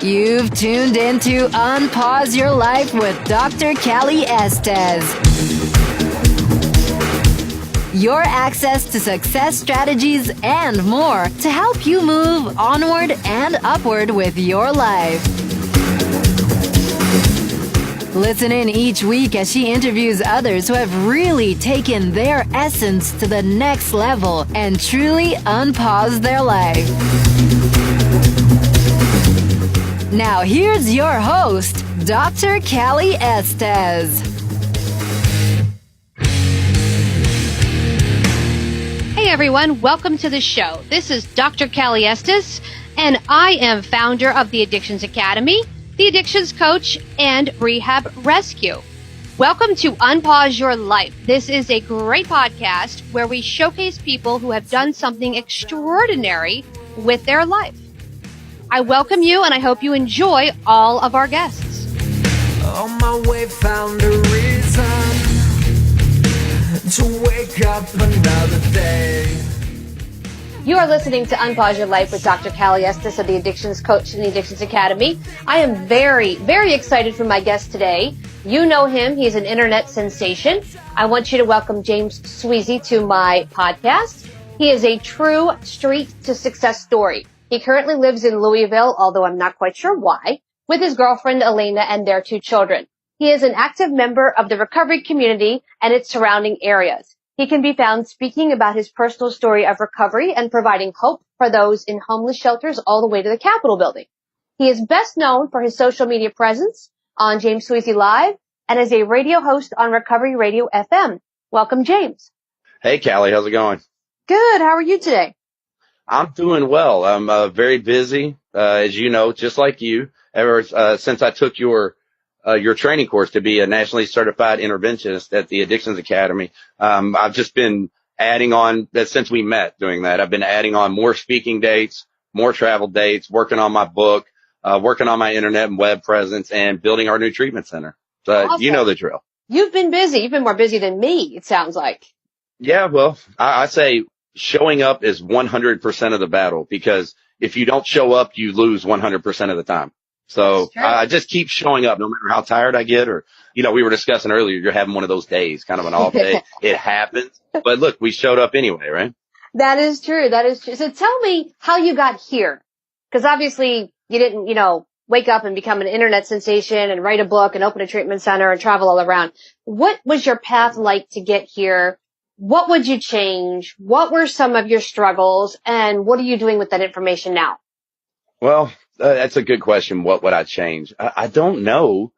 You've tuned into Unpause Your Life with Dr. Cali Estes. Your access to success strategies and more to help you move onward and upward with your life. Listen in each week as she interviews others who have really taken their essence to the next level and truly unpaused their life. Now here's your host, Dr. Cali Estes. Hey everyone, welcome to the show. This is Dr. Cali Estes, and I am founder of the Addictions Academy, the Addictions Coach, and Rehab Rescue. Welcome to Unpause Your Life. This is a great podcast where we showcase people who have done something extraordinary with their life. I welcome you, and I hope you enjoy all of our guests. On my way, found a reason to wake up another day. You are listening to Unpause Your Life with Dr. Cali Estes of the Addictions Coach and the Addictions Academy. I am very, very excited for my guest today. You know him. He's an internet sensation. I want you to welcome James Sweasy to my podcast. He is a true street to success story. He currently lives in Louisville, although I'm not quite sure why, with his girlfriend Elena and their 2 children. He is an active member of the recovery community and its surrounding areas. He can be found speaking about his personal story of recovery and providing hope for those in homeless shelters all the way to the Capitol building. He is best known for his social media presence on James Sweasy Live and as a radio host on Recovery Radio FM. Welcome, James. Hey, Callie, how's it going? Good. How are you today? I'm doing well. I'm very busy, as you know, just like you. Ever since I took your training course to be a nationally certified interventionist at the Addictions Academy, I've just been adding on since we met doing that. I've been adding on more speaking dates, more travel dates, working on my book, working on my internet and web presence, and building our new treatment center. So awesome. You know the drill. You've been busy. You've been more busy than me, it sounds like. Yeah, well, I say showing up is 100% of the battle, because if you don't show up, you lose 100% of the time. So I just keep showing up no matter how tired I get, or, you know, we were discussing earlier, you're having one of those days, kind of an off day. It happens. But look, we showed up anyway, right? That is true. That is true. So tell me how you got here. Because obviously you didn't, wake up and become an internet sensation and write a book and open a treatment center and travel all around. What was your path like to get here? What would you change? What were some of your struggles? And what are you doing with that information now? Well, that's a good question. What would I change? I don't know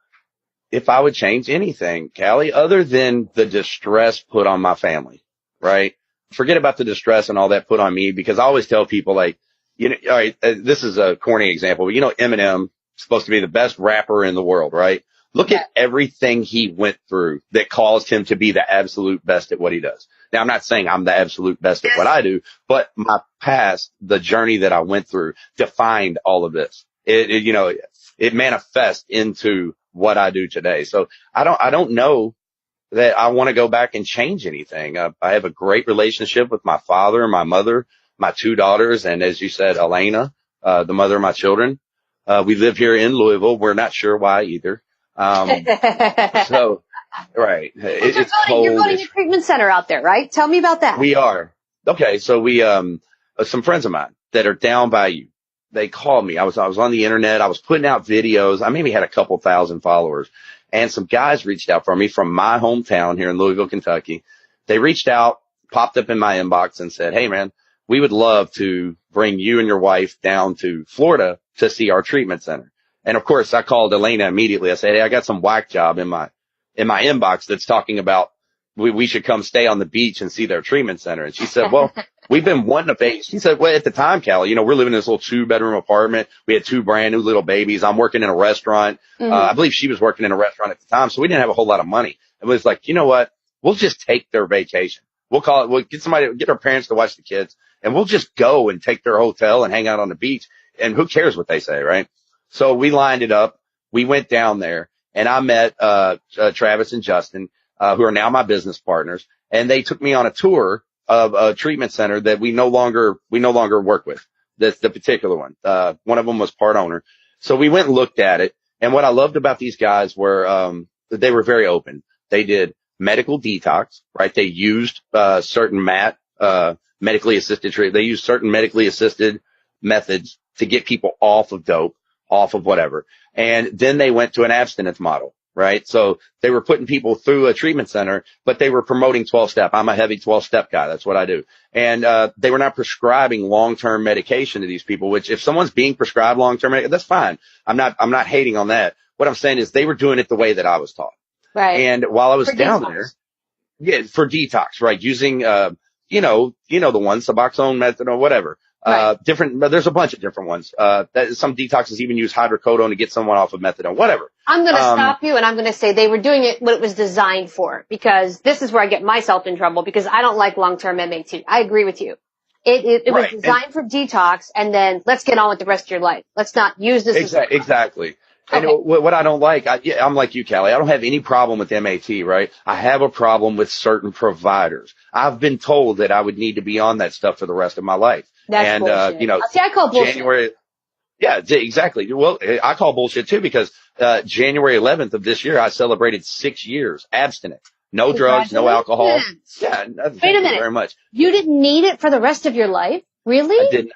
if I would change anything, Callie, other than the distress put on my family, right? Forget about the distress and all that put on me, because I always tell people, like, all right, this is a corny example, but Eminem is supposed to be the best rapper in the world, right? Look at everything he went through that caused him to be the absolute best at what he does. Now, I'm not saying I'm the absolute best at what I do, but my past, the journey that I went through, defined all of this. It manifests into what I do today. So I don't know that I want to go back and change anything. I have a great relationship with my father and my mother, my 2 daughters, and as you said, Elena, the mother of my children. We live here in Louisville. We're not sure why either. So, right. It's cold. You're building a treatment center out there, right? Tell me about that. We are. Okay. So we, some friends of mine that are down by you, they called me. I was on the internet. I was putting out videos. I maybe had a couple thousand followers, and some guys reached out for me from my hometown here in Louisville, Kentucky. They reached out, popped up in my inbox and said, "Hey man, we would love to bring you and your wife down to Florida to see our treatment center." And of course, I called Elena immediately. I said, "Hey, I got some whack job in my inbox that's talking about we should come stay on the beach and see their treatment center." And she said, "Well, we've been wanting to pay." She said, "Well, at the time, Callie, we're living in this little 2-bedroom apartment. We had 2 brand new little babies. I'm working in a restaurant. Mm-hmm. I believe she was working in a restaurant at the time. So we didn't have a whole lot of money." It was like, you know what? We'll just take their vacation. We'll get our parents to watch the kids, and we'll just go and take their hotel and hang out on the beach. And who cares what they say, right? So we lined it up. We went down there, and I met Travis and Justin, who are now my business partners, and they took me on a tour of a treatment center that we no longer work with. That's the particular one. One of them was part owner. So we went and looked at it. And what I loved about these guys were, they were very open. They did medical detox, right? They used, certain medically assisted treatment. They used certain medically assisted methods to get people off of dope, off of whatever. And then they went to an abstinence model, right? So they were putting people through a treatment center, but they were promoting 12-step. I'm a heavy 12-step guy. That's what I do. And, they were not prescribing long-term medication to these people, which if someone's being prescribed long-term medication, that's fine. I'm not hating on that. What I'm saying is they were doing it the way that I was taught. Right. And while I was For down detox. there, yeah, for detox, right? Using, the one, Suboxone, methadone, whatever. Right. There's a bunch of different ones. Some detoxes even use hydrocodone to get someone off of methadone, whatever. I'm going to stop you and I'm going to say they were doing it what it was designed for, because this is where I get myself in trouble because I don't like long-term MAT. I agree with you. It was designed for detox, and then let's get on with the rest of your life. Let's not use this Exactly. Okay. And what I don't like, I'm like you, Cali. I don't have any problem with MAT, right? I have a problem with certain providers. I've been told that I would need to be on that stuff for the rest of my life. That's bullshit. See, I call bullshit. January. Yeah, exactly. Well, I call bullshit too because, January 11th of this year, I celebrated 6 years abstinent. No drugs, no alcohol. Yeah. Wait a minute. Thank you very much. You didn't need it for the rest of your life? Really? I did not.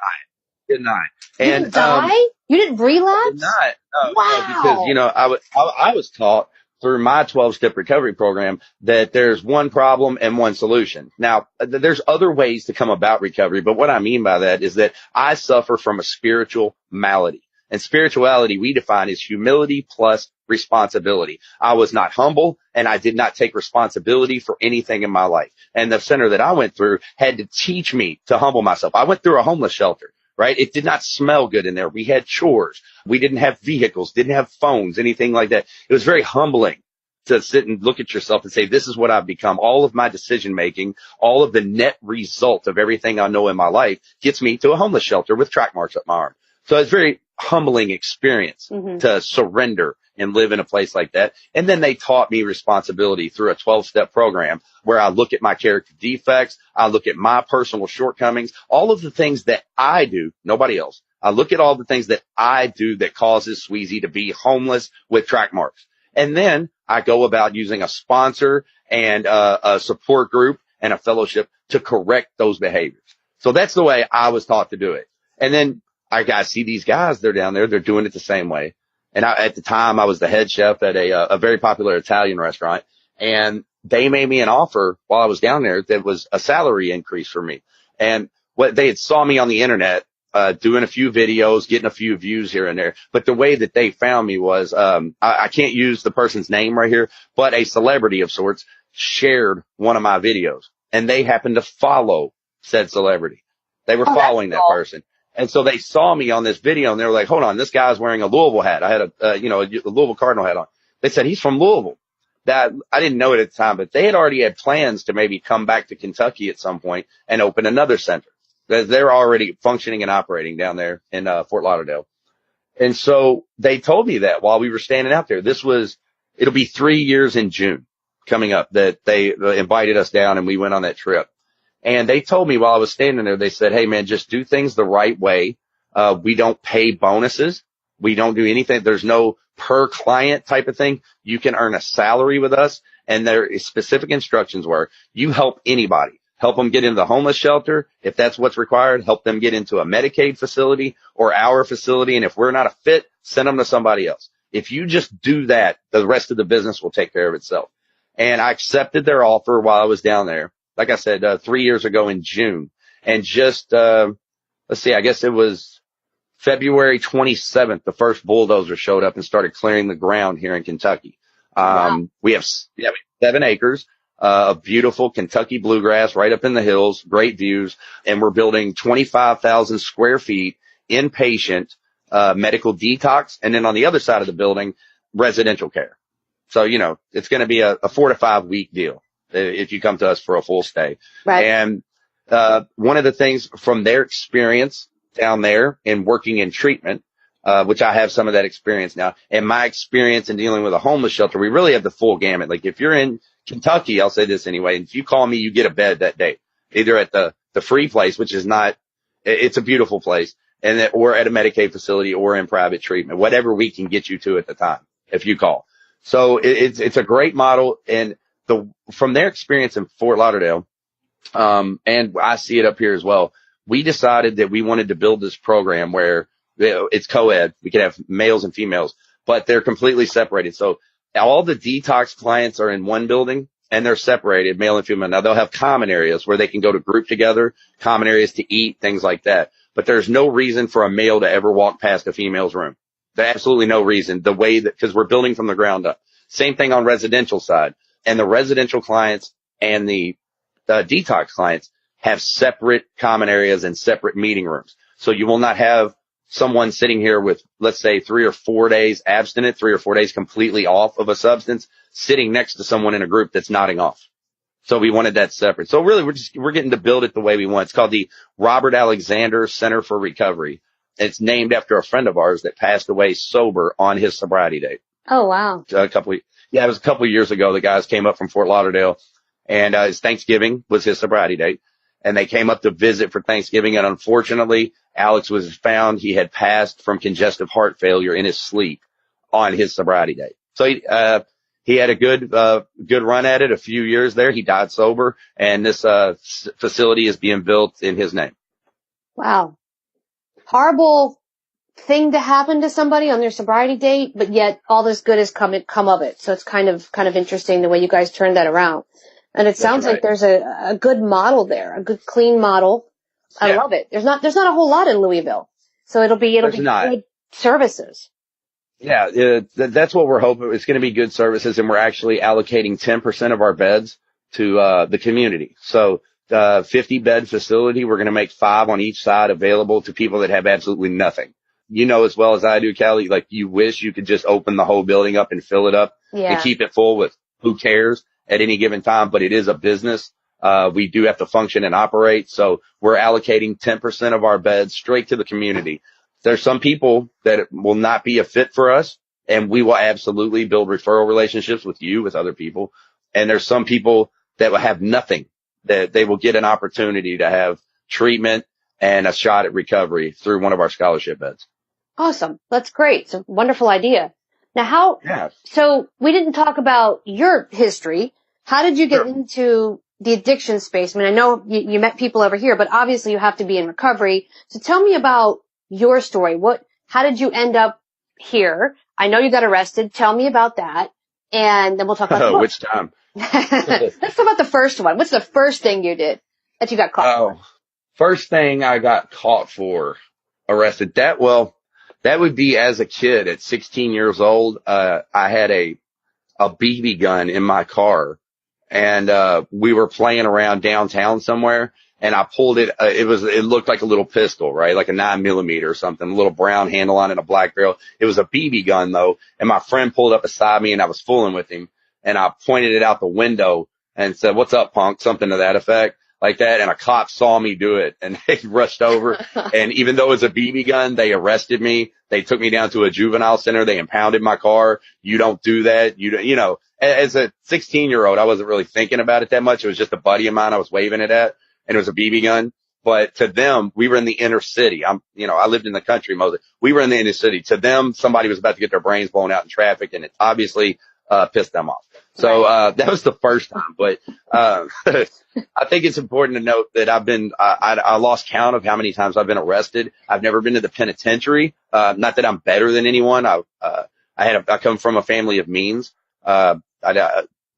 You didn't die? You didn't relapse? I did not. No, Wow. because, I was taught through my 12-step recovery program that there's one problem and one solution. Now, there's other ways to come about recovery, but what I mean by that is that I suffer from a spiritual malady. And spirituality we define as humility plus responsibility. I was not humble and I did not take responsibility for anything in my life. And the center that I went through had to teach me to humble myself. I went through a homeless shelter, right? It did not smell good in there. We had chores. We didn't have vehicles, didn't have phones, anything like that. It was very humbling to sit and look at yourself and say, this is what I've become. All of my decision making, all of the net result of everything I know in my life gets me to a homeless shelter with track marks up my arm. So it's a very humbling experience to surrender and live in a place like that. And then they taught me responsibility through a 12-step program where I look at my character defects. I look at my personal shortcomings, all of the things that I do, nobody else. I look at all the things that I do that causes Sweasy to be homeless with track marks. And then I go about using a sponsor and a support group and a fellowship to correct those behaviors. So that's the way I was taught to do it. And then I see these guys, they're down there, they're doing it the same way. And at the time I was the head chef at a very popular Italian restaurant, and they made me an offer while I was down there that was a salary increase for me. And what they had saw me on the internet, doing a few videos, getting a few views here and there. But the way that they found me was, I can't use the person's name right here, but a celebrity of sorts shared one of my videos and they happened to follow said celebrity. They were following that person. And so they saw me on this video and they were like, hold on, this guy's wearing a Louisville hat. I had a Louisville Cardinal hat on. They said, he's from Louisville. That I didn't know it at the time, but they had already had plans to maybe come back to Kentucky at some point and open another center. They're already functioning and operating down there in Fort Lauderdale. And so they told me that while we were standing out there, it'll be 3 years in June coming up that they invited us down and we went on that trip. And they told me while I was standing there, they said, hey man, just do things the right way. We don't pay bonuses. We don't do anything. There's no per client type of thing. You can earn a salary with us. And their specific instructions were you help anybody, help them get into the homeless shelter. If that's what's required, help them get into a Medicaid facility or our facility. And if we're not a fit, send them to somebody else. If you just do that, the rest of the business will take care of itself. And I accepted their offer while I was down there. Like I said, 3 years ago in June, and just, I guess it was February 27th, the first bulldozer showed up and started clearing the ground here in Kentucky. Wow. We have 7 acres, of beautiful Kentucky bluegrass right up in the hills, great views. And we're building 25,000 square feet inpatient, medical detox. And then on the other side of the building, residential care. So, it's going to be a 4 to 5 week deal if you come to us for a full stay. Right. And, one of the things from their experience down there in working in treatment, which I have some of that experience now, and my experience in dealing with a homeless shelter, we really have the full gamut. Like if you're in Kentucky, I'll say this anyway, if you call me, you get a bed that day, either at the free place, which is not, it's a beautiful place. or at a Medicaid facility or in private treatment, whatever we can get you to at the time, if you call. So it's a great model. And from their experience in Fort Lauderdale, and I see it up here as well, we decided that we wanted to build this program where it's co-ed. We could have males and females, but they're completely separated. So all the detox clients are in one building and they're separated, male and female. Now they'll have common areas where they can go to group together, common areas to eat, things like that. But there's no reason for a male to ever walk past a female's room. There's absolutely no reason. The way that, because we're building from the ground up. Same thing on residential side. And the residential clients and the detox clients have separate common areas and separate meeting rooms. So you will not have someone sitting here with, let's say, 3 or 4 days abstinent, 3 or 4 days completely off of a substance, sitting next to someone in a group that's nodding off. So we wanted that separate. So really, we're getting to build it the way we want. It's called the Robert Alexander Center for Recovery. It's named after a friend of ours that passed away sober on his sobriety date. Oh, wow. It was a couple of years ago. The guys came up from Fort Lauderdale, and his Thanksgiving was his sobriety date. And they came up to visit for Thanksgiving. And unfortunately, Alex was found. He had passed from congestive heart failure in his sleep on his sobriety date. So he had a good run at it, a few years there. He died sober, and this facility is being built in his name. Wow. Horrible thing to happen to somebody on their sobriety date, but yet all this good has come of it. So it's kind of interesting the way you guys turned that around. And it sounds like there's a good model there, a good clean model. I love it. There's not a whole lot in Louisville. So it'll be good services. Yeah, that's what we're hoping. It's going to be good services, and we're actually allocating 10% of our beds to the community. So 50-bed facility, we're going to make 5 on each side available to people that have absolutely nothing. You know as well as I do, Cali, like you wish you could just open the whole building up and fill it up and keep it full with who cares at any given time, but it is a business. We do have to function and operate. So we're allocating 10% of our beds straight to the community. There's some people that will not be a fit for us, and we will absolutely build referral relationships with you, with other people. And there's some people that will have nothing, that they will get an opportunity to have treatment and a shot at recovery through one of our scholarship beds. Awesome. That's great. It's a wonderful idea. Now so we didn't talk about your history. How did you get into the addiction space? I mean, I know you met people over here, but obviously you have to be in recovery. So tell me about your story. How did you end up here? I know you got arrested. Tell me about that. And then we'll talk about which time? Let's talk about the first one. What's the first thing you did that you got caught for? First thing I got caught for, arrested. That would be as a kid at 16 years old. I had a BB gun in my car, and we were playing around downtown somewhere, and I pulled it. It looked like a little pistol, right? Like a 9mm or something, a little brown handle on it, a black barrel. It was a BB gun though. And my friend pulled up beside me, and I was fooling with him, and I pointed it out the window and said, "What's up, punk?" Something to that effect. Like that, and a cop saw me do it, and they rushed over. And even though it was a BB gun, they arrested me. They took me down to a juvenile center. They impounded my car. You don't do that. You know, as a 16-year-old, I wasn't really thinking about it that much. It was just a buddy of mine I was waving it at, and it was a BB gun. But to them, we were in the inner city. I lived in the country mostly. We were in the inner city. To them, somebody was about to get their brains blown out in traffic, and it obviously pissed them off. So that was the first time. But I think it's important to note that I lost count of how many times I've been arrested. I've never been to the penitentiary. Not that I'm better than anyone. I come from a family of means. They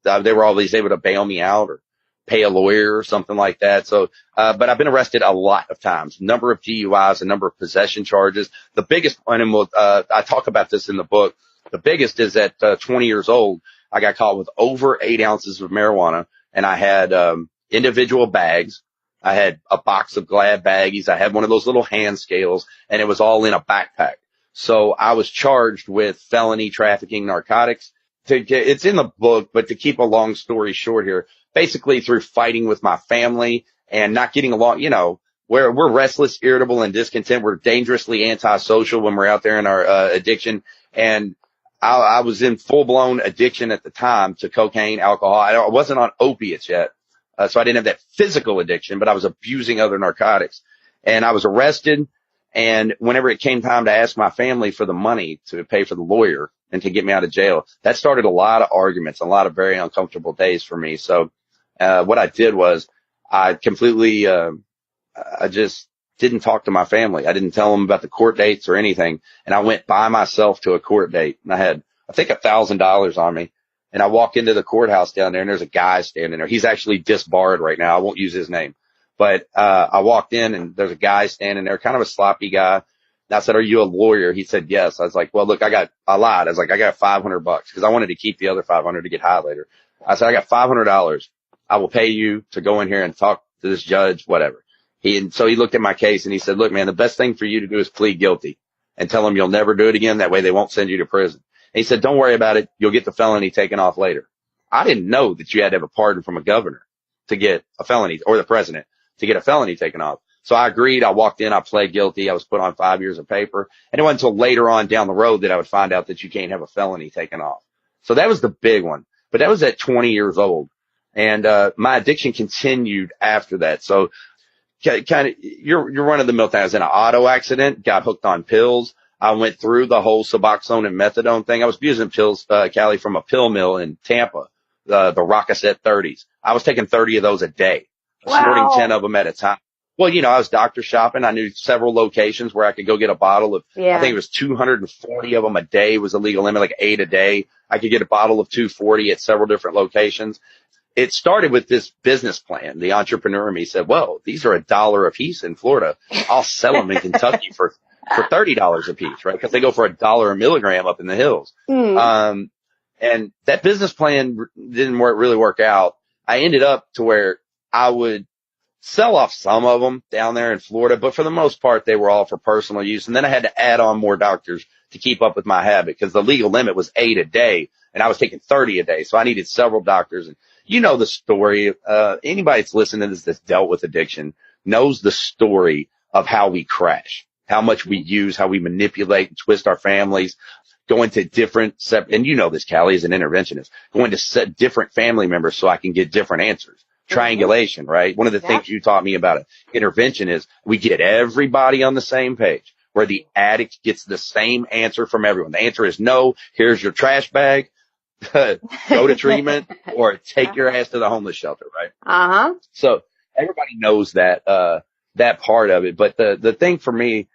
were always able to bail me out or pay a lawyer or something like that. So, but I've been arrested a lot of times, number of DUIs, a number of possession charges. The biggest one, and I talk about this in the book. The biggest is at 20 years old, I got caught with over 8 ounces of marijuana, and I had individual bags. I had a box of Glad baggies. I had one of those little hand scales, and it was all in a backpack. So I was charged with felony trafficking narcotics. It's in the book, but to keep a long story short here, basically through fighting with my family and not getting along, we're restless, irritable, and discontent. We're dangerously antisocial when we're out there in our addiction. And I was in full-blown addiction at the time to cocaine, alcohol. I wasn't on opiates yet, so I didn't have that physical addiction, but I was abusing other narcotics. And I was arrested, And whenever it came time to ask my family for the money to pay for the lawyer and to get me out of jail, that started a lot of arguments, a lot of very uncomfortable days for me. So, what I did was I completely, I just didn't talk to my family. I didn't tell them about the court dates or anything. And I went by myself to a court date, and I had, I think, $1,000 on me. And I walk into the courthouse down there, and there's a guy standing there. He's actually disbarred right now. I won't use his name. But I walked in, and there's a guy standing there, kind of a sloppy guy. And I said, "Are you a lawyer?" He said, "Yes." I was like, "Well, look, I lied. I was like, I got $500 because I wanted to keep the other 500 to get high later." I said, "I got $500. I will pay you to go in here and talk to this judge, whatever." So he looked at my case and he said, "Look, man, the best thing for you to do is plead guilty and tell them you'll never do it again. That way they won't send you to prison." And he said, "Don't worry about it. You'll get the felony taken off later." I didn't know that you had to have a pardon from a governor to get a felony, or the president to get a felony taken off. So I agreed. I walked in. I pled guilty. I was put on 5 years of paper. And it wasn't until later on down the road that I would find out that you can't have a felony taken off. So that was the big one. But that was at 20 years old. And my addiction continued after that. So kind of, you're run of the mill thing. I was in an auto accident, got hooked on pills. I went through the whole Suboxone and methadone thing. I was using pills, Cali, from a pill mill in Tampa, the Rockeset 30s. I was taking 30 of those a day, snorting 10 of them at a time. Well, you know, I was doctor shopping. I knew several locations where I could go get a bottle of, I think it was 240 of them a day was the legal limit, like 8 a day. I could get a bottle of 240 at several different locations. It started with this business plan. The entrepreneur in me said, "Well, these are $1 a piece in Florida. I'll sell them in Kentucky for $30 a piece," right? Because they go for $1 a milligram up in the hills. And that business plan didn't really work out. I ended up to where I would sell off some of them down there in Florida, but for the most part, they were all for personal use. And then I had to add on more doctors to keep up with my habit because the legal limit was 8 a day and I was taking 30 a day. So I needed several doctors. And you know the story. Anybody that's listening to this that's dealt with addiction knows the story of how we crash, how much we use, how we manipulate and twist our families, going to different, and you know this, Cali, as an interventionist, going to set different family members so I can get different answers. Triangulation, right? One of the things you taught me about intervention is we get everybody on the same page where the addict gets the same answer from everyone. The answer is no, here's your trash bag, go to treatment, or take your ass to the homeless shelter, right? So everybody knows that, that part of it. But the thing for me,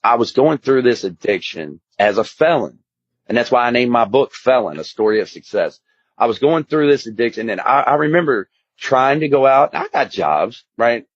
I was going through this addiction as a felon. And that's why I named my book Felon, A Story of Success. I was going through this addiction and I remember trying to go out. I got jobs, right?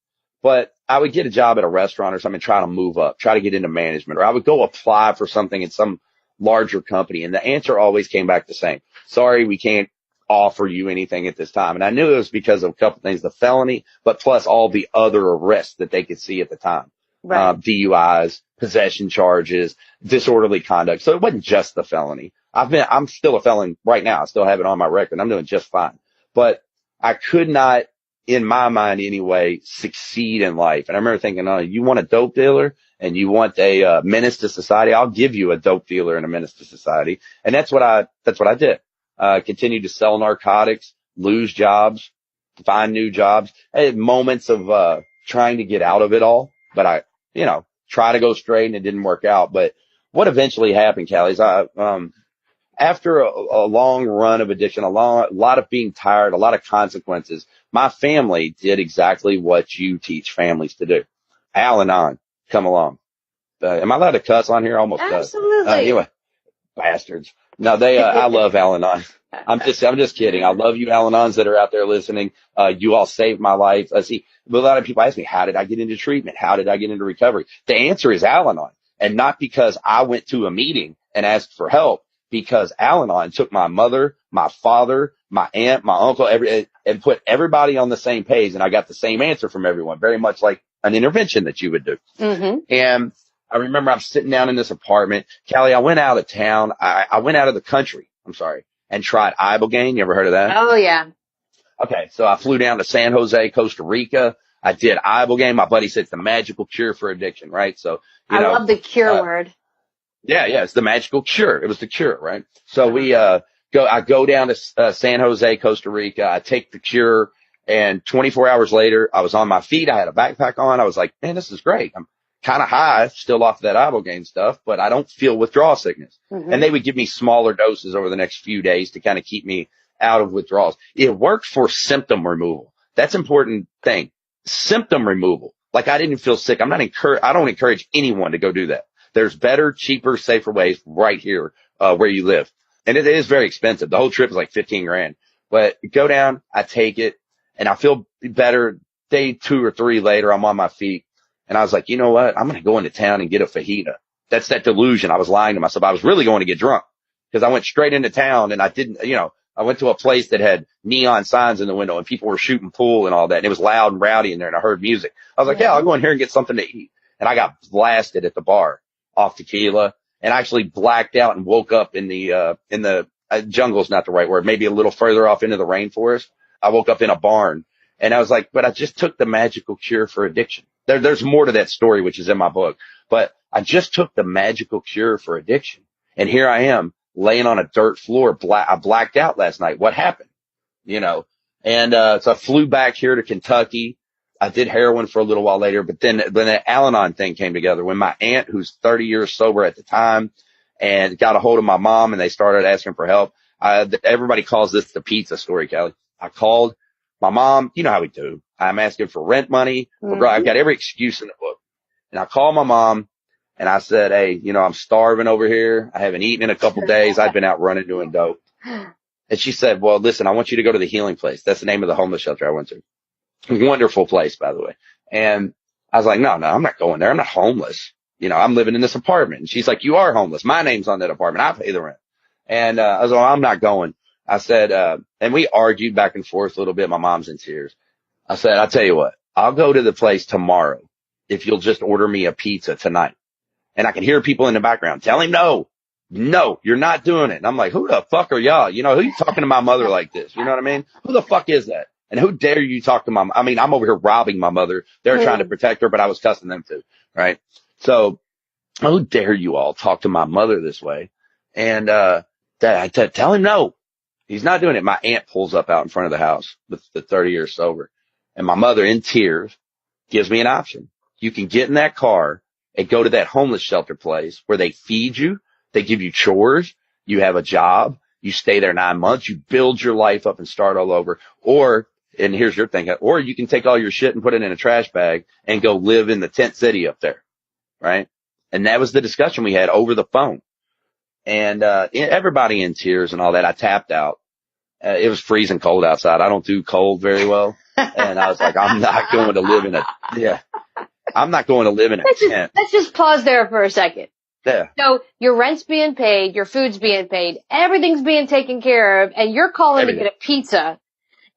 But I would get a job at a restaurant or something, try to move up, try to get into management, or I would go apply for something in some larger company. And the answer always came back the same. "Sorry, we can't offer you anything at this time." And I knew it was because of a couple things, the felony, but plus all the other arrests that they could see at the time. DUIs, possession charges, disorderly conduct. So it wasn't just the felony. I'm still a felon right now. I still have it on my record. I'm doing just fine. But I could not, in my mind anyway, succeed in life. And I remember thinking, "Oh, you want a dope dealer and you want a menace to society? I'll give you a dope dealer and a menace to society." And that's what I did. Continued to sell narcotics, lose jobs, find new jobs. I had moments of trying to get out of it all, but I try to go straight and it didn't work out. But what eventually happened, Callie, is after a long run of addiction, a lot of being tired, a lot of consequences, my family did exactly what you teach families to do. Al-Anon, come along. Am I allowed to cuss on here? Almost. Absolutely. Anyway, bastards. No, I love Al-Anon. I'm just kidding. I love you Al-Anons that are out there listening. You all saved my life. See, a lot of people ask me, how did I get into treatment? How did I get into recovery? The answer is Al-Anon, and not because I went to a meeting and asked for help, because Al-Anon took my mother, my father, my aunt, my uncle, and put everybody on the same page. And I got the same answer from everyone, very much like an intervention that you would do. And I remember I'm sitting down in this apartment. Callie, I went out of town. I went out of the country. I'm sorry. And tried Ibogaine. You ever heard of that? Oh, yeah. Okay. So I flew down to San Jose, Costa Rica. I did Ibogaine. My buddy said it's the magical cure for addiction, right? So, I love the cure word. Yeah. It's the magical cure. It was the cure, right? So I go down to San Jose, Costa Rica. I take the cure, and 24 hours later, I was on my feet. I had a backpack on. I was like, man, this is great. kind of high, still off that ibogaine stuff, but I don't feel withdrawal sickness. Mm-hmm. And they would give me smaller doses over the next few days to kind of keep me out of withdrawals. It worked for symptom removal. That's an important thing. Symptom removal. Like I didn't feel sick. I don't encourage anyone to go do that. There's better, cheaper, safer ways right here, where you live. And it is very expensive. The whole trip is like 15 grand, but go down, I take it and I feel better. Day 2 or 3 later, I'm on my feet and I was like, you know what? I'm going to go into town and get a fajita. That's that delusion. I was lying to myself. I was really going to get drunk because I went straight into town and I didn't, I went to a place that had neon signs in the window and people were shooting pool and all that. And it was loud and rowdy in there and I heard music. I was like, yeah, I'll go in here and get something to eat. And I got blasted at the bar off tequila and actually blacked out and woke up in the jungle's not the right word, maybe a little further off into the rainforest. I woke up in a barn and I was like, but I just took the magical cure for addiction. There's more to that story, which is in my book, but I just took the magical cure for addiction. And here I am laying on a dirt floor. I blacked out last night. What happened? And so I flew back here to Kentucky. I did heroin for a little while later, but then the Al-Anon thing came together when my aunt, who's 30 years sober at the time, and got a hold of my mom and they started asking for help. Everybody calls this the pizza story, Cali. I called my mom. You know how we do. I'm asking for rent money. Mm-hmm. I've got every excuse in the book. And I called my mom and I said, hey, I'm starving over here. I haven't eaten in a couple days. I've been out running doing dope. And she said, well, listen, I want you to go to the Healing Place. That's the name of the homeless shelter I went to. Wonderful place, by the way. And I was like, no, I'm not going there. I'm not homeless. I'm living in this apartment. And she's like, you are homeless. My name's on that apartment. I pay the rent. And I was like, I'm not going. I said, and we argued back and forth a little bit. My mom's in tears. I said, I'll tell you what, I'll go to the place tomorrow if you'll just order me a pizza tonight. And I can hear people in the background tell him, no, you're not doing it. And I'm like, who the fuck are y'all? Who you talking to my mother like this? You know what I mean? Who the fuck is that? And who dare you talk to I'm over here robbing my mother. They're trying to protect her, but I was cussing them too. Right. So how dare you all talk to my mother this way? And, I tell him no, he's not doing it. My aunt pulls up out in front of the house with the 30 years sober and my mother in tears gives me an option. You can get in that car and go to that homeless shelter place where they feed you. They give you chores. You have a job. You stay there 9 months. You build your life up and start all over. And here's your thing, or you can take all your shit and put it in a trash bag and go live in the tent city up there. Right. And that was the discussion we had over the phone. And, everybody in tears and all that. I tapped out. It was freezing cold outside. I don't do cold very well. And I was like, I'm not going to live in a tent. Let's just pause there for a second. Yeah. So your rent's being paid, your food's being paid, everything's being taken care of, and you're calling to get a pizza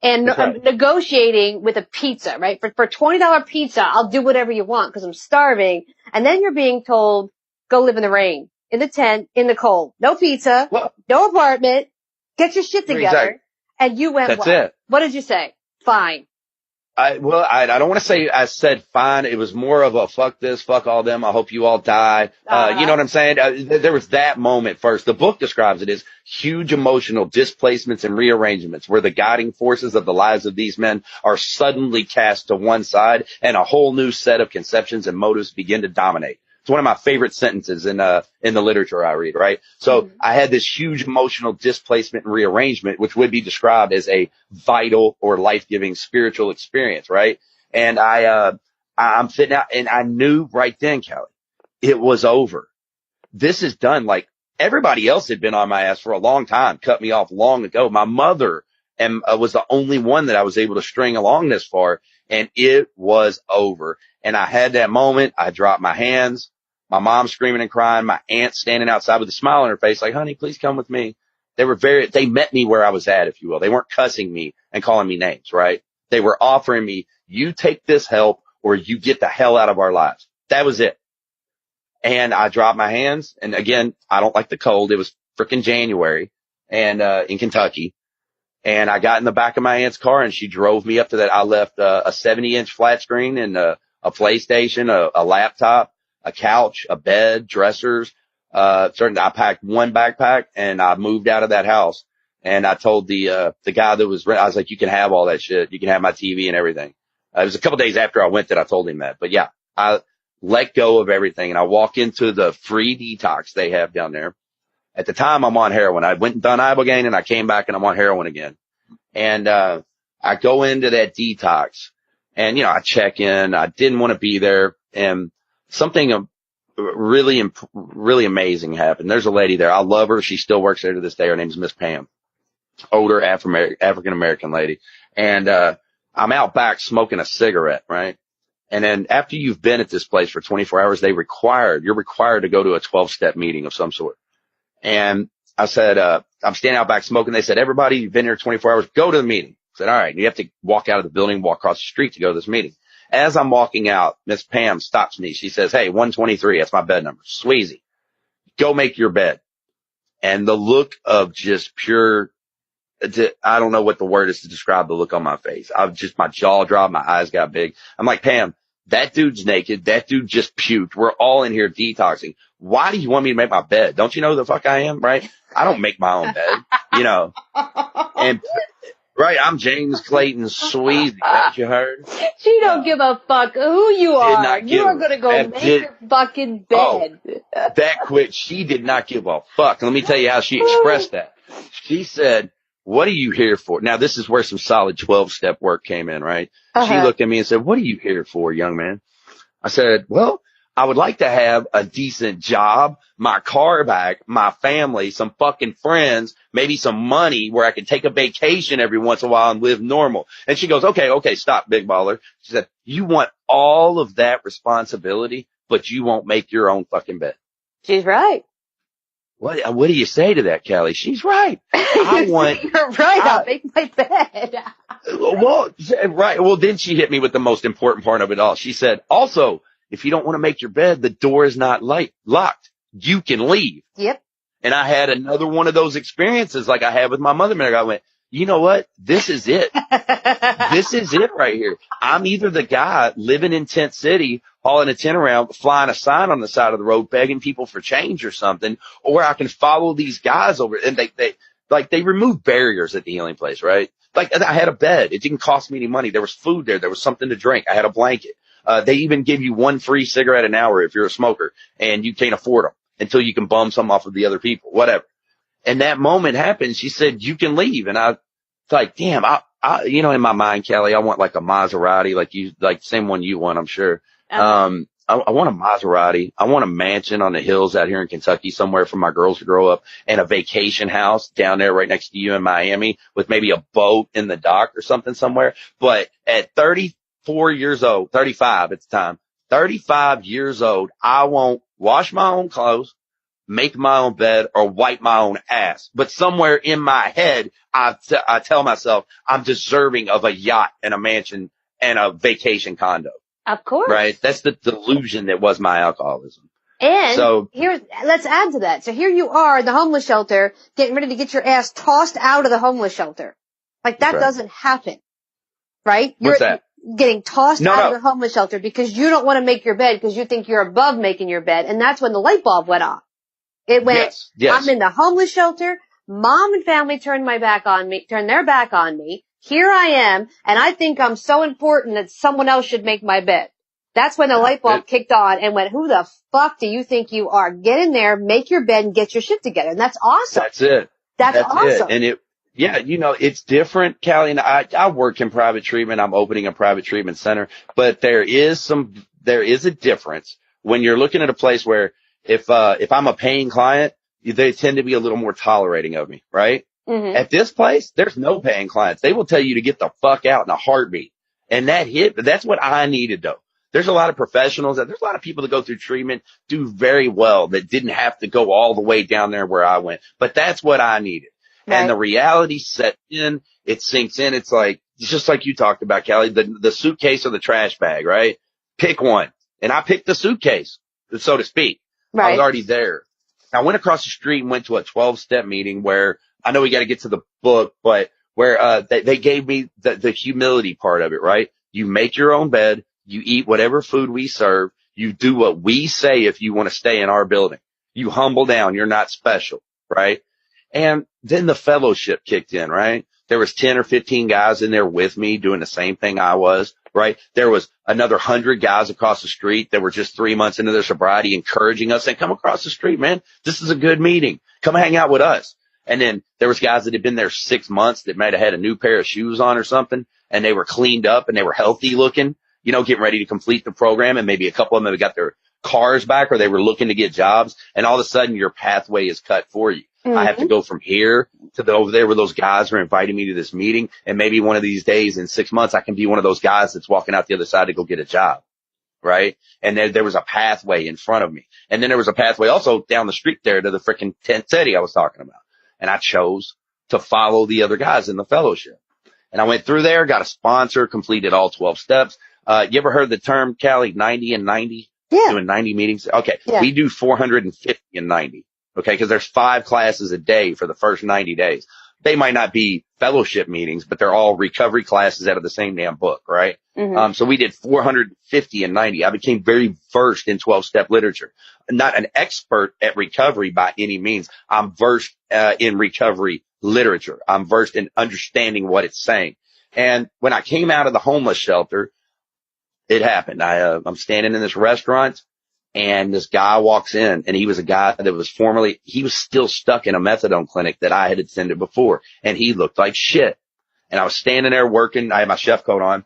and negotiating with a pizza, right? For $20 pizza, I'll do whatever you want because I'm starving. And then you're being told, go live in the rain, in the tent, in the cold. No pizza, no apartment, get your shit together. Exactly. And you went, That's it. What did you say? Fine. I don't want to say I said fine. It was more of a fuck this, fuck all them. I hope you all die. You know what I'm saying? There was that moment first. The book describes it as huge emotional displacements and rearrangements where the guiding forces of the lives of these men are suddenly cast to one side and a whole new set of conceptions and motives begin to dominate. It's one of my favorite sentences in the literature I read, right? So I had this huge emotional displacement and rearrangement, which would be described as a vital or life-giving spiritual experience, right? And I'm sitting out and I knew right then, Cali, it was over. This is done. Like everybody else had been on my ass for a long time, cut me off long ago. My mother was the only one that I was able to string along this far, and it was over. And I had that moment. I dropped my hands. My mom screaming and crying. My aunt standing outside with a smile on her face like, honey, please come with me. They met me where I was at, if you will. They weren't cussing me and calling me names, right? They were offering me, you take this help or you get the hell out of our lives. That was it. And I dropped my hands. And again, I don't like the cold. It was freaking January and, in Kentucky. And I got in the back of my aunt's car and she drove me up to that. I left a 70-inch flat screen and a PlayStation, a laptop, a couch, a bed, dressers. I packed one backpack and I moved out of that house. And I told the guy that was, I was like, you can have all that shit. You can have my TV and everything. It was a couple days after I went that I told him that. But yeah, let go of everything. And I walk into the free detox they have down there. At the time, I'm on heroin. I went and done Ibogaine and I came back and I'm on heroin again. And, I go into that detox and, I check in. I didn't want to be there, and something really amazing happened. There's a lady there. I love her. She still works there to this day. Her name's Miss Pam, older African American lady. And, I'm out back smoking a cigarette, right? And then after you've been at this place for 24 hours, you're required to go to a 12-step meeting of some sort. And I said, I'm standing out back smoking. They said, everybody, you've been here 24 hours, go to the meeting. I said, all right. You have to walk out of the building, walk across the street to go to this meeting. As I'm walking out, Miss Pam stops me. She says, hey, 123, that's my bed number. Sweasy, go make your bed. And the look of just pure, I don't know what the word is to describe the look on my face. My jaw dropped, my eyes got big. I'm like, Pam, that dude's naked. That dude just puked. We're all in here detoxing. Why do you want me to make my bed? Don't you know who the fuck I am, right? I don't make my own bed, And right, I'm James Clayton Sweasy. Haven't you heard? She don't give a fuck who you are. You are going to go make your fucking bed. That quick. She did not give a fuck. Let me tell you how she expressed that. She said, what are you here for? Now, this is where some solid 12-step work came in, right? She looked at me and said, what are you here for, young man? I said, well, I would like to have a decent job, my car back, my family, some fucking friends, maybe some money where I can take a vacation every once in a while and live normal. And she goes, okay, stop, big baller. She said, you want all of that responsibility, but you won't make your own fucking bed. She's right. What do you say to that, Cali? She's right. You're right. I'll make my bed. Well, right. Well, then she hit me with the most important part of it all. She said, also, if you don't want to make your bed, the door is not locked. You can leave. Yep. And I had another one of those experiences like I had with my mother. I went, you know what? This is it. This is it right here. I'm either the guy living in Tent City, hauling a tent around, flying a sign on the side of the road, begging people for change or something, or I can follow these guys over. And they remove barriers at the healing place, right? Like I had a bed. It didn't cost me any money. There was food there. There was something to drink. I had a blanket. They even give you one free cigarette an hour if you're a smoker, and you can't afford them until you can bum some off of the other people, whatever. And that moment happened. She said, you can leave. And I was like, damn, I in my mind, Cali, I want like a Maserati, like same one you want, I'm sure. I want a Maserati. I want a mansion on the hills out here in Kentucky somewhere for my girls to grow up, and a vacation house down there right next to you in Miami with maybe a boat in the dock or something somewhere. But at 34 years old, 35 at the time, 35 years old, I won't wash my own clothes, make my own bed, or wipe my own ass. But somewhere in my head, I tell myself I'm deserving of a yacht and a mansion and a vacation condo. Of course. Right? That's the delusion that was my alcoholism. And so let's add to that. So here you are in the homeless shelter, getting ready to get your ass tossed out of the homeless shelter. Like that doesn't happen. Right? What's that? Getting tossed out of the homeless shelter because you don't want to make your bed because you think you're above making your bed. And that's when the light bulb went off. It went, yes. I'm in the homeless shelter. Mom and family turned their back on me. Here I am, and I think I'm so important that someone else should make my bed. That's when the light bulb kicked on and went, who the fuck do you think you are? Get in there, make your bed, and get your shit together. And that's awesome. That's it. That's awesome. It. And it's different, Cali, and I work in private treatment. I'm opening a private treatment center, but there is a difference when you're looking at a place where if I'm a paying client, they tend to be a little more tolerating of me, right? Mm-hmm. At this place, there's no paying clients. They will tell you to get the fuck out in a heartbeat. And that's what I needed though. There's a lot of professionals, there's a lot of people that go through treatment, do very well, that didn't have to go all the way down there where I went. But that's what I needed. Right. And the reality set in, it sinks in. It's just like you talked about, Cali, the suitcase or the trash bag, right? Pick one. And I picked the suitcase, so to speak. Right. I was already there. I went across the street and went to a 12-step meeting where I know we got to get to the book, but where they gave me the humility part of it, right? You make your own bed. You eat whatever food we serve. You do what we say if you want to stay in our building. You humble down. You're not special, right? And then the fellowship kicked in, right? There was 10 or 15 guys in there with me doing the same thing I was, right? There was another 100 guys across the street that were just 3 months into their sobriety encouraging us and come across the street, man. This is a good meeting. Come hang out with us. And then there was guys that had been there 6 months that might have had a new pair of shoes on or something, and they were cleaned up and they were healthy looking, you know, getting ready to complete the program. And maybe a couple of them have got their cars back or they were looking to get jobs. And all of a sudden your pathway is cut for you. Mm-hmm. I have to go from here to over there where those guys are inviting me to this meeting. And maybe one of these days in 6 months, I can be one of those guys that's walking out the other side to go get a job. Right. And there was a pathway in front of me. And then there was a pathway also down the street there to the freaking tent city I was talking about. And I chose to follow the other guys in the fellowship. And I went through there, got a sponsor, completed all 12 steps. You ever heard the term, Cali, 90 and 90? Yeah. Doing 90 meetings? Okay. Yeah. We do 450 and 90. Okay. Cause there's 5 classes a day for the first 90 days. They might not be fellowship meetings, but they're all recovery classes out of the same damn book, right? Mm-hmm. So we did 450 and 90. I became very versed in 12-step literature. Not an expert at recovery by any means. I'm versed in recovery literature. I'm versed in understanding what it's saying. And when I came out of the homeless shelter, it happened. I'm standing in this restaurant and this guy walks in, and he was a guy that was he was still stuck in a methadone clinic that I had attended before, and he looked like shit. And I was standing there working. I had my chef coat on,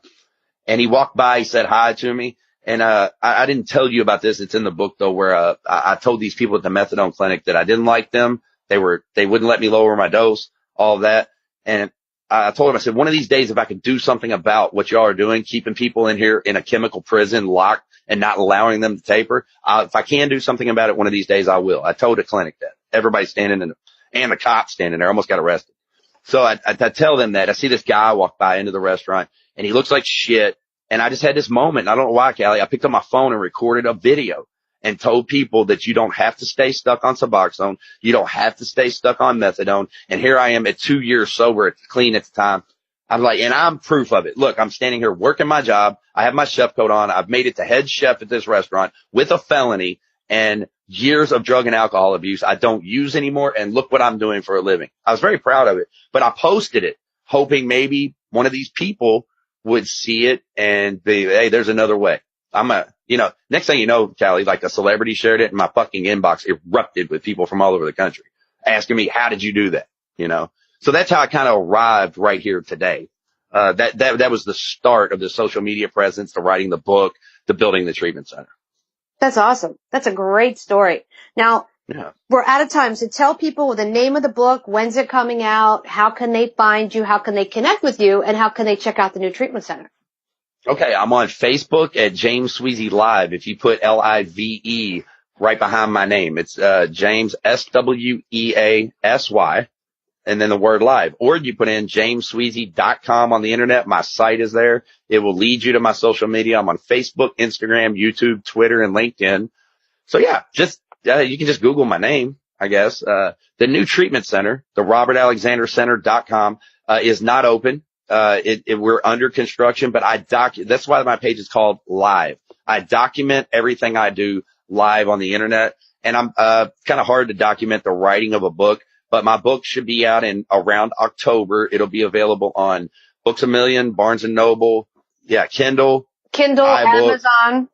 and he walked by. He said hi to me. And, I didn't tell you about this. It's in the book though, where, I told these people at the methadone clinic that I didn't like them. They wouldn't let me lower my dose, all of that. And I told him, I said, one of these days, if I could do something about what y'all are doing, keeping people in here in a chemical prison locked and not allowing them to taper, if I can do something about it one of these days, I will. I told the clinic that. Everybody standing and the cop standing there almost got arrested. So I tell them that. I see this guy walk by into the restaurant, and he looks like shit. And I just had this moment. I don't know why, Cali. I picked up my phone and recorded a video and told people that you don't have to stay stuck on Suboxone. You don't have to stay stuck on methadone. And here I am at 2 years sober, clean at the time. I'm like, and I'm proof of it. Look, I'm standing here working my job. I have my chef coat on. I've made it to head chef at this restaurant with a felony and years of drug and alcohol abuse. I don't use anymore. And look what I'm doing for a living. I was very proud of it, but I posted it hoping maybe one of these people would see it and be, hey, there's another way. Next thing you know, Cali, like a celebrity shared it and my fucking inbox erupted with people from all over the country asking me, how did you do that? You know? So that's how I kind of arrived right here today. That was the start of the social media presence, the writing the book, the building the treatment center. That's awesome. That's a great story. Now, yeah. We're out of time. So tell people the name of the book, when's it coming out, how can they find you, how can they connect with you, and how can they check out the new treatment center? Okay, I'm on Facebook at James Sweasy Live. If you put Live right behind my name, it's James Sweasy, and then the word live. Or you put in jamessweasy.com on the internet. My site is there. It will lead you to my social media. I'm on Facebook, Instagram, YouTube, Twitter, and LinkedIn. So yeah, you can just Google my name, I guess. The new treatment center, the RobertAlexanderCenter.com, is not open. We're under construction, but that's why my page is called Live. I document everything I do live on the internet, and I'm, kind of hard to document the writing of a book, but my book should be out in around October. It'll be available on Books A Million, Barnes and Noble. Yeah. Kindle, iBook,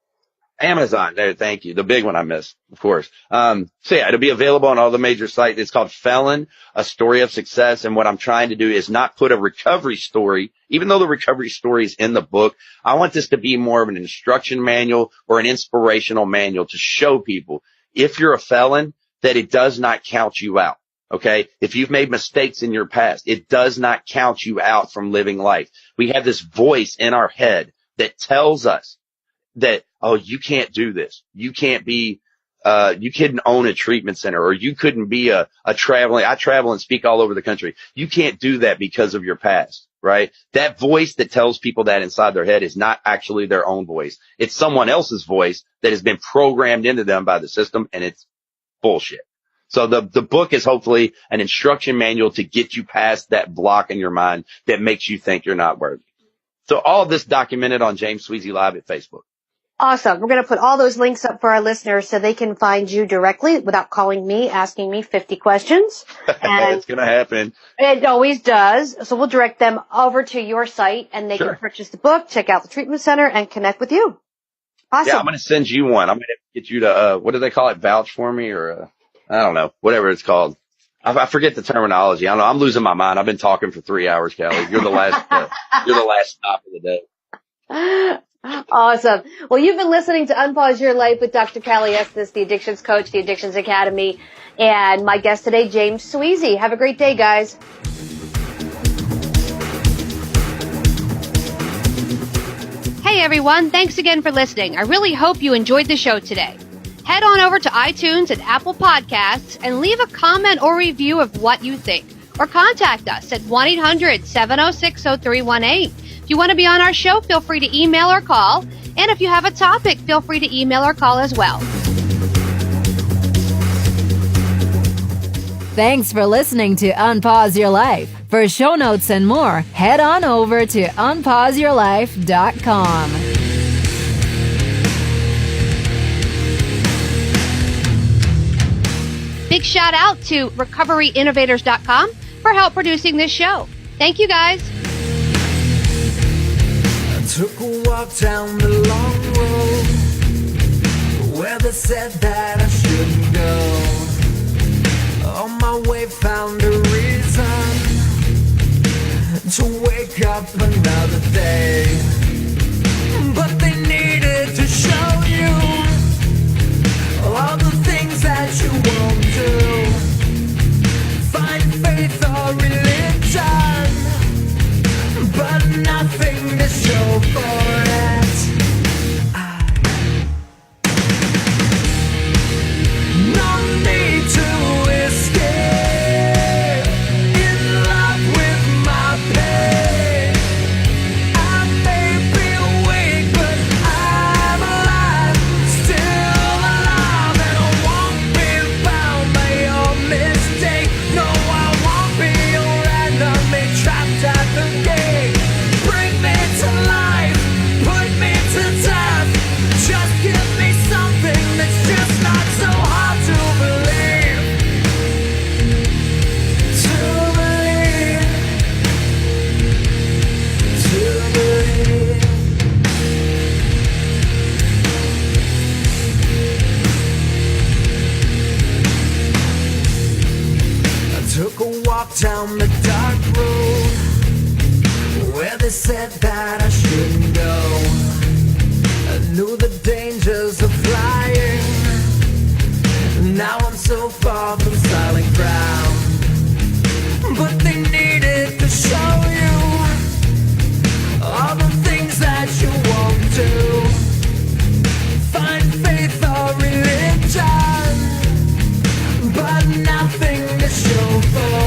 Amazon. There, thank you. The big one I missed, of course. So yeah, it'll be available on all the major sites. It's called Felon, A Story of Success. And what I'm trying to do is not put a recovery story, even though the recovery story is in the book. I want this to be more of an instruction manual or an inspirational manual to show people, if you're a felon, that it does not count you out. Okay. If you've made mistakes in your past, it does not count you out from living life. We have this voice in our head that tells us that, oh, you can't do this. You can't be, you couldn't own a treatment center, or you couldn't be I travel and speak all over the country. You can't do that because of your past, right? That voice that tells people that inside their head is not actually their own voice. It's someone else's voice that has been programmed into them by the system, and it's bullshit. So the book is hopefully an instruction manual to get you past that block in your mind that makes you think you're not worthy. So all of this documented on James Sweasy Live at Facebook. Awesome. We're going to put all those links up for our listeners so they can find you directly without calling me, asking me 50 questions. And It's going to happen. it always does. So we'll direct them over to your site and they can purchase the book, check out the treatment center, and connect with you. Awesome. Yeah, I'm going to send you one. I'm going to get you to, what do they call it? Vouch for me or, I don't know, whatever it's called. I forget the terminology. I don't know. I'm losing my mind. I've been talking for 3 hours, Callie. You're the last stop of the day. Awesome. Well, you've been listening to Unpause Your Life with Dr. Cali Estes, the Addictions Coach, the Addictions Academy, and my guest today, James Sweasy. Have a great day, guys. Hey, everyone. Thanks again for listening. I really hope you enjoyed the show today. Head on over to iTunes and Apple Podcasts and leave a comment or review of what you think. Or contact us at 1-800-706-0318. If you want to be on our show, feel free to email or call. And if you have a topic, feel free to email or call as well. Thanks for listening to Unpause Your Life. For show notes and more, head on over to unpauseyourlife.com. Big shout out to recoveryinnovators.com for help producing this show. Thank you, guys. I took a walk down the long road where they said that I shouldn't go. On my way found a reason to wake up another day. But they needed to show you all the things that you won't do. Find faith or religion, but nothing to show for it. No need to escape, in love with my pain. I may be weak, but I'm alive, still alive, and I won't be bound by your mistake. No, I won't be your enemy, trapped at the gate. Bring me to life, put me to death. Just give me something that's just not so hard to believe. To believe. To believe. I took a walk down the dark road where they said that I shouldn't go. I knew the dangers of flying. Now I'm so far from solid ground. But they needed to show you all the things that you won't do. Find faith or religion, but nothing to show for